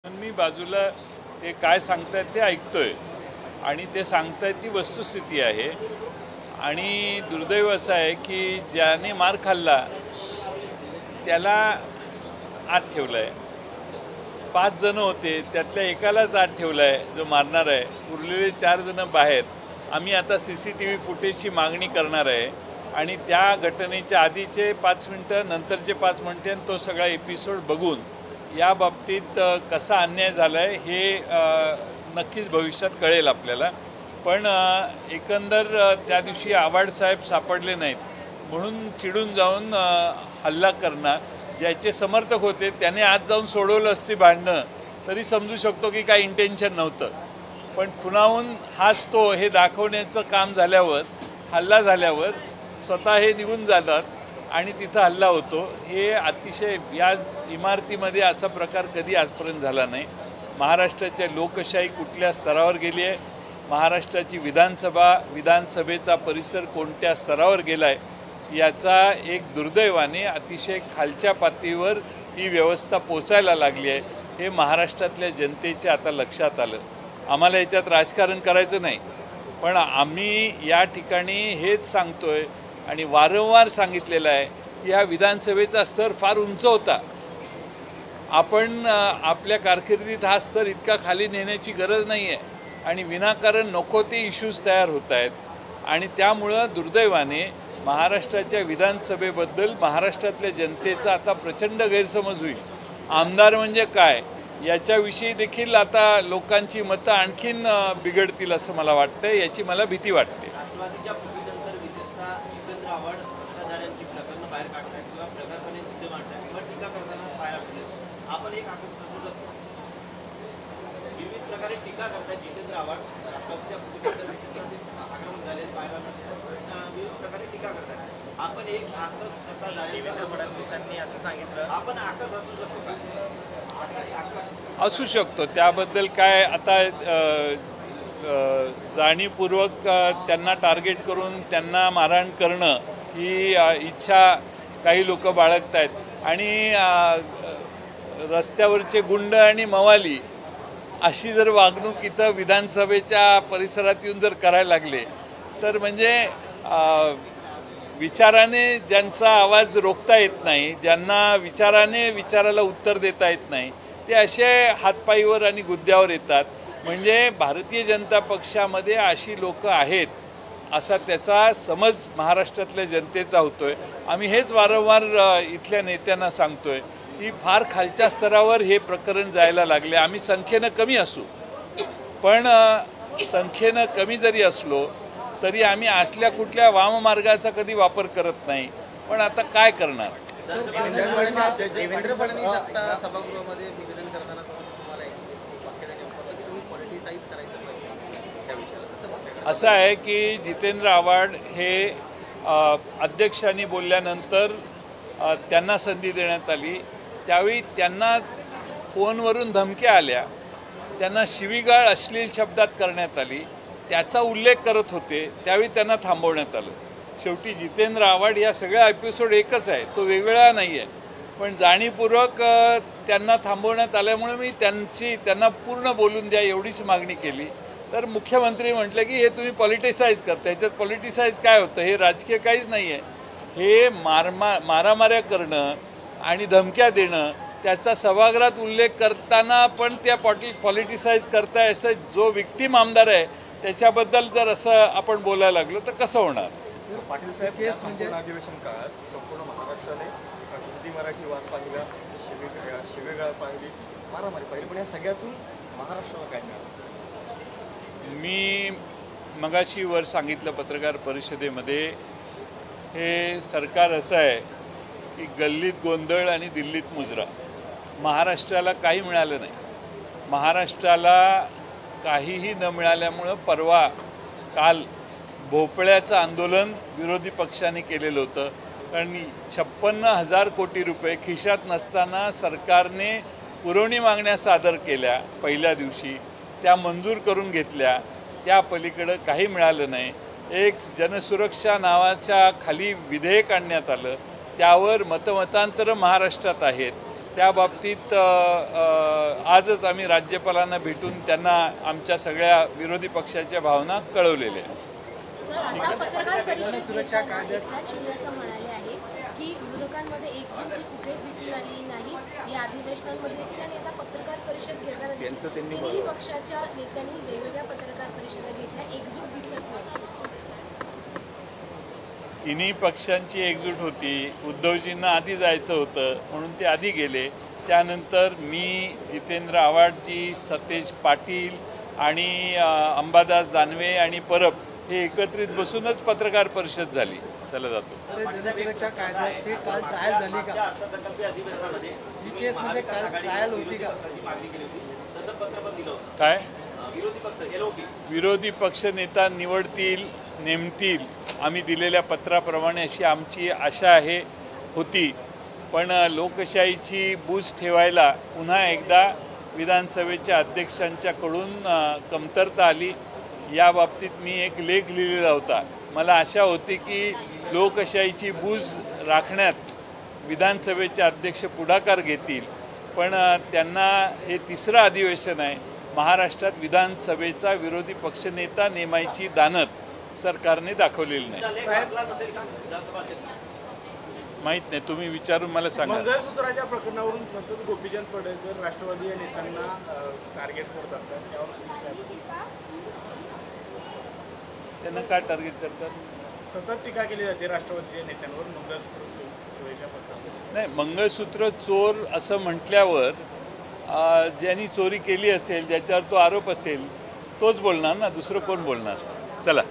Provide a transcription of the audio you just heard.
मी बाजूला ते काय सांगतायत ते ऐकतोय आणि ते सांगतायत ती वस्तुस्थिती आहे। आणि दुर्दैव असं आहे की ज्याने मार खाल्ला त्याला आत ठेवलंय। 5 जण होते, त्यातल्या एकालाच आत ठेवलंय जो मारणार आहे, उरलेले 4 जण बाहेर। आम्ही आता CCTV फुटेजची मागणी करणार आहे आणि त्या घटनेच्या आधीचे 5 मिनिटं, नंतरचे 5 मिनिटं तो सगळा एपिसोड बघून या बाबतीत कसा अन्याय झाला आहे हे नक्कीच भविष्यात कळेल आपल्याला। पण एकंदर त्या दिवशी आव्हाड साहेब सापडले नाहीत म्हणून चिडून जाऊन हल्ला करणं, ज्याचे समर्थक होते त्याने आज जाऊन सोडवलं असते भांडणं तरी समजू शकतो की काय इंटेन्शन नव्हतं। पण खुनावून हाच तो हे दाखवण्याचं काम झाल्यावर, हल्ला झाल्यावर स्वतः हे निघून जातात आणि तिथं हल्ला होतो। हे अतिशय या इमारतीमध्ये असा प्रकार कधी आजपर्यंत झाला नाही। महाराष्ट्राच्या लोकशाही कुठल्या स्तरावर गेली आहे, महाराष्ट्राची विधानसभेचा परिसर कोणत्या स्तरावर गेला आहे याचा एक दुर्दैवाने अतिशय खालच्या पातळीवर ही व्यवस्था पोचायला लागली आहे। हे महाराष्ट्रातल्या जनतेच्या आता लक्षात आलं। आम्हाला याच्यात राजकारण करायचं नाही, पण आम्ही या ठिकाणी हेच सांगतोय आणि वारंवार सांगितलेलं आहे की ह्या विधानसभेचा स्तर फार उंच होता। आपण आपल्या कारकिर्दीत हा स्तर इतका खाली नेण्याची गरज नाही आहे आणि विनाकारण नको ते इश्यूज तयार होत आहेत आणि त्यामुळं दुर्दैवाने महाराष्ट्राच्या विधानसभेबद्दल महाराष्ट्रातल्या जनतेचा आता प्रचंड गैरसमज होईल। आमदार म्हणजे काय याच्याविषयी देखील आता लोकांची मतं आणखीन बिघडतील असं मला वाटतं। याची मला भीती वाटते। आपण एक विविध प्रकारे टीका करतात जितेंद्र आव्हाड राष्ट्रवादीच्या आक्रमण झाले विविध प्रकारे टीका करतात। आपण एक आकस स्वतः देवेंद्र फडणवीसांनी असं सांगितलं, आपण आकस असू शकतो का? असू शकतो, त्याबद्दल काय आता जाणीवपूर्वक त्यांना टार्गेट करून त्यांना मारहाण करणं ही इच्छा काही लोक बाळगत आहेत आणि रस्त्यावरचे गुंड आणि मवाली अशी जर वागणूक इथं विधानसभेच्या परिसरात येऊन जर करायला लागले तर म्हणजे विचाराने ज्यांचा आवाज रोखता येत नाही, ज्यांना विचाराला उत्तर देता येत नाही, ते असे हातपायीवर आणि गुद्द्यावर येतात। म्हणजे भारतीय जनता पक्षामध्ये अशी लोक आहेत असा त्याचा समज महाराष्ट्रातल्या जनतेचा होतोय। आम्ही हेच वारंवार इथल्या नेत्यांना सांगतोय की फार खालच्या स्तरावर हे प्रकरण जायला लागले। आम्ही संख्येनं कमी असू, पण संख्येनं कमी जरी असलो तरी आम्ही असल्या कुठल्या वाममार्गाचा कधी वापर करत नाही। पण आता काय करणार? देवेंद्र फडणवीस आता सभागृहामध्ये निवेदन करताना तुम्हाला एक वाक्य द्यायचं तुम्ही पॉलिटिसाइज करायचं त्या विषयाला असं आहे की जितेंद्र आव्हाड हे अध्यक्षांनी बोलल्यानंतर त्यांना संधी देण्यात आली, त्यावेळी त्यांना फोनवरून धमक्या आल्या, त्यांना शिवीगाळ अश्लील शब्दात करण्यात आली, त्याचा उल्लेख करत होते, त्यावेळी त्यांना थांबवण्यात आलं। शेवटी जितेंद्र आव्हाड या सगळ्या एपिसोड एकच आहे, तो वेगवेगळा नाही आहे, पण जाणीवपूर्वक त्यांना थांबवण्यात आल्यामुळे मी त्यांना पूर्ण बोलून द्या एवढीच मागणी केली। तर मुख्यमंत्री म्हटले की हे तुम्ही पॉलिटिसाइज करता। ह्याच्यात पॉलिटिसाइज काय होतं? हे राजकीय काहीच नाही आहे, हे मारामाऱ्या करणं आणि धमक्या देणं, त्याचा सभागृहात उल्लेख करताना पण त्या पॉलिटिसाइज करताय असं जो विक्टिम आमदार आहे त्याच्याबद्दल जर असं आपण बोलायला लागलो तर कसं होणार? पाटील साहेब, या संपूर्ण अधिवेशन काळात संपूर्ण महाराष्ट्राने हिंदी मराठी वाद पाहिला, शिवेगाळ पाहिली, मारामारी पाहिली, पण या सगळ्यातून महाराष्ट्राला काय मिळालं? मी मगाशी वर सांगितलं पत्रकार परिषदेमध्ये, हे सरकार असं आहे की गल्लीत गोंधळ आणि दिल्लीत मुजरा। महाराष्ट्राला काही मिळालं नाही। महाराष्ट्राला काहीही न मिळाल्यामुळं परवा काल भोपळ्याचं आंदोलन विरोधी पक्षाने केलेलं होतं, कारण 56,000 कोटी रुपये खिशात नसताना सरकारने पुरवणी मागण्या सादर केल्या पहिल्या दिवशी, त्या मंजूर करून घेतल्या, त्या पलीकडं काही मिळालं नाही। एक जनसुरक्षा नावाच्या खाली विधेयक आणण्यात आलं, त्यावर मतमतांतरं महाराष्ट्रात आहेत त्या बाबतीत आजच आम्ही राज्यपालांना भेटून त्यांना आमच्या सगळ्या विरोधी पक्षाच्या भावना कळवलेल्या आहेत. सर, आता पत्रकार परिषद घेताना एकनाथ शिंदे असं म्हणाले आहे की विरोधकांमध्ये एकजूट ही कुठेच दिसून आलेली नाही या अधिवेशनांमध्ये देखील, आणि आता पत्रकार परिषद घेताना तिन्ही पक्षाच्या नेत्यांनी वेगवेगळ्या पत्रकार परिषदा घेतल्या, एकजूट दिसत नाही. तिन्ही पक्षांची एकजूट होती. उद्धवजींना आधी जायचं होतं म्हणून ते आधी गेले. त्यानंतर मी, जितेंद्र आव्हाडजी, सतेज पाटील आणि अंबादास दानवे आणि परब हे एकत्रित बसूनच पत्रकार परिषद झाली. चला जातो. जनसुरक्षा कायद्याची काल ट्रायल झाली का? अर्थसंकल्पीय अधिवेशनामध्ये ही केस म्हणजे काल ट्रायल होती का? मागणी केली होती, तसं पत्र पण दिलं होतं. काय विरोधी पक्ष LOP विरोधी पक्ष नेता निवडतील, नेमतील, आम्ही दिलेल्या पत्राप्रमाणे अशी आमची आशा होती. पण लोकशाहीची बूज ठेवायला पुन्हा एकदा विधानसभेच्या अध्यक्षांच्याकडून कमतरता आली. या बाबतीत मी एक लेख लिहिलेला होता. मला आशा होती की लोकशाहीची बूज राखण्यात विधानसभेचे अध्यक्ष पुढाकार घेतील, पण त्यांना हे तिसरं अधिवेशन आहे. महाराष्ट्रात विधानसभेचा विरोधी पक्षनेता नेमायची दानत सरकारने दाखवलेली नाही. माहीत नाही, तुम्ही विचारून मला सांगा. मंगळसूत्राच्या प्रकरणावरून सतत गोपीचंद पडळकर राष्ट्रवादी या नेत्यांना टार्गेट करत असतात, त्यांना काय टार्गेट करतात? सतत टीका केली जाते राष्ट्रवादीच्या नेत्यांवर मंगळसूत्र चोरीच्या प्रकरणात. नाही, मंगळसूत्र चोर असं म्हटल्यावर ज्यांनी चोरी केली असेल, ज्याच्यावर तो आरोप असेल, तोच बोलणार ना, दुसरं कोण बोलणार? चला.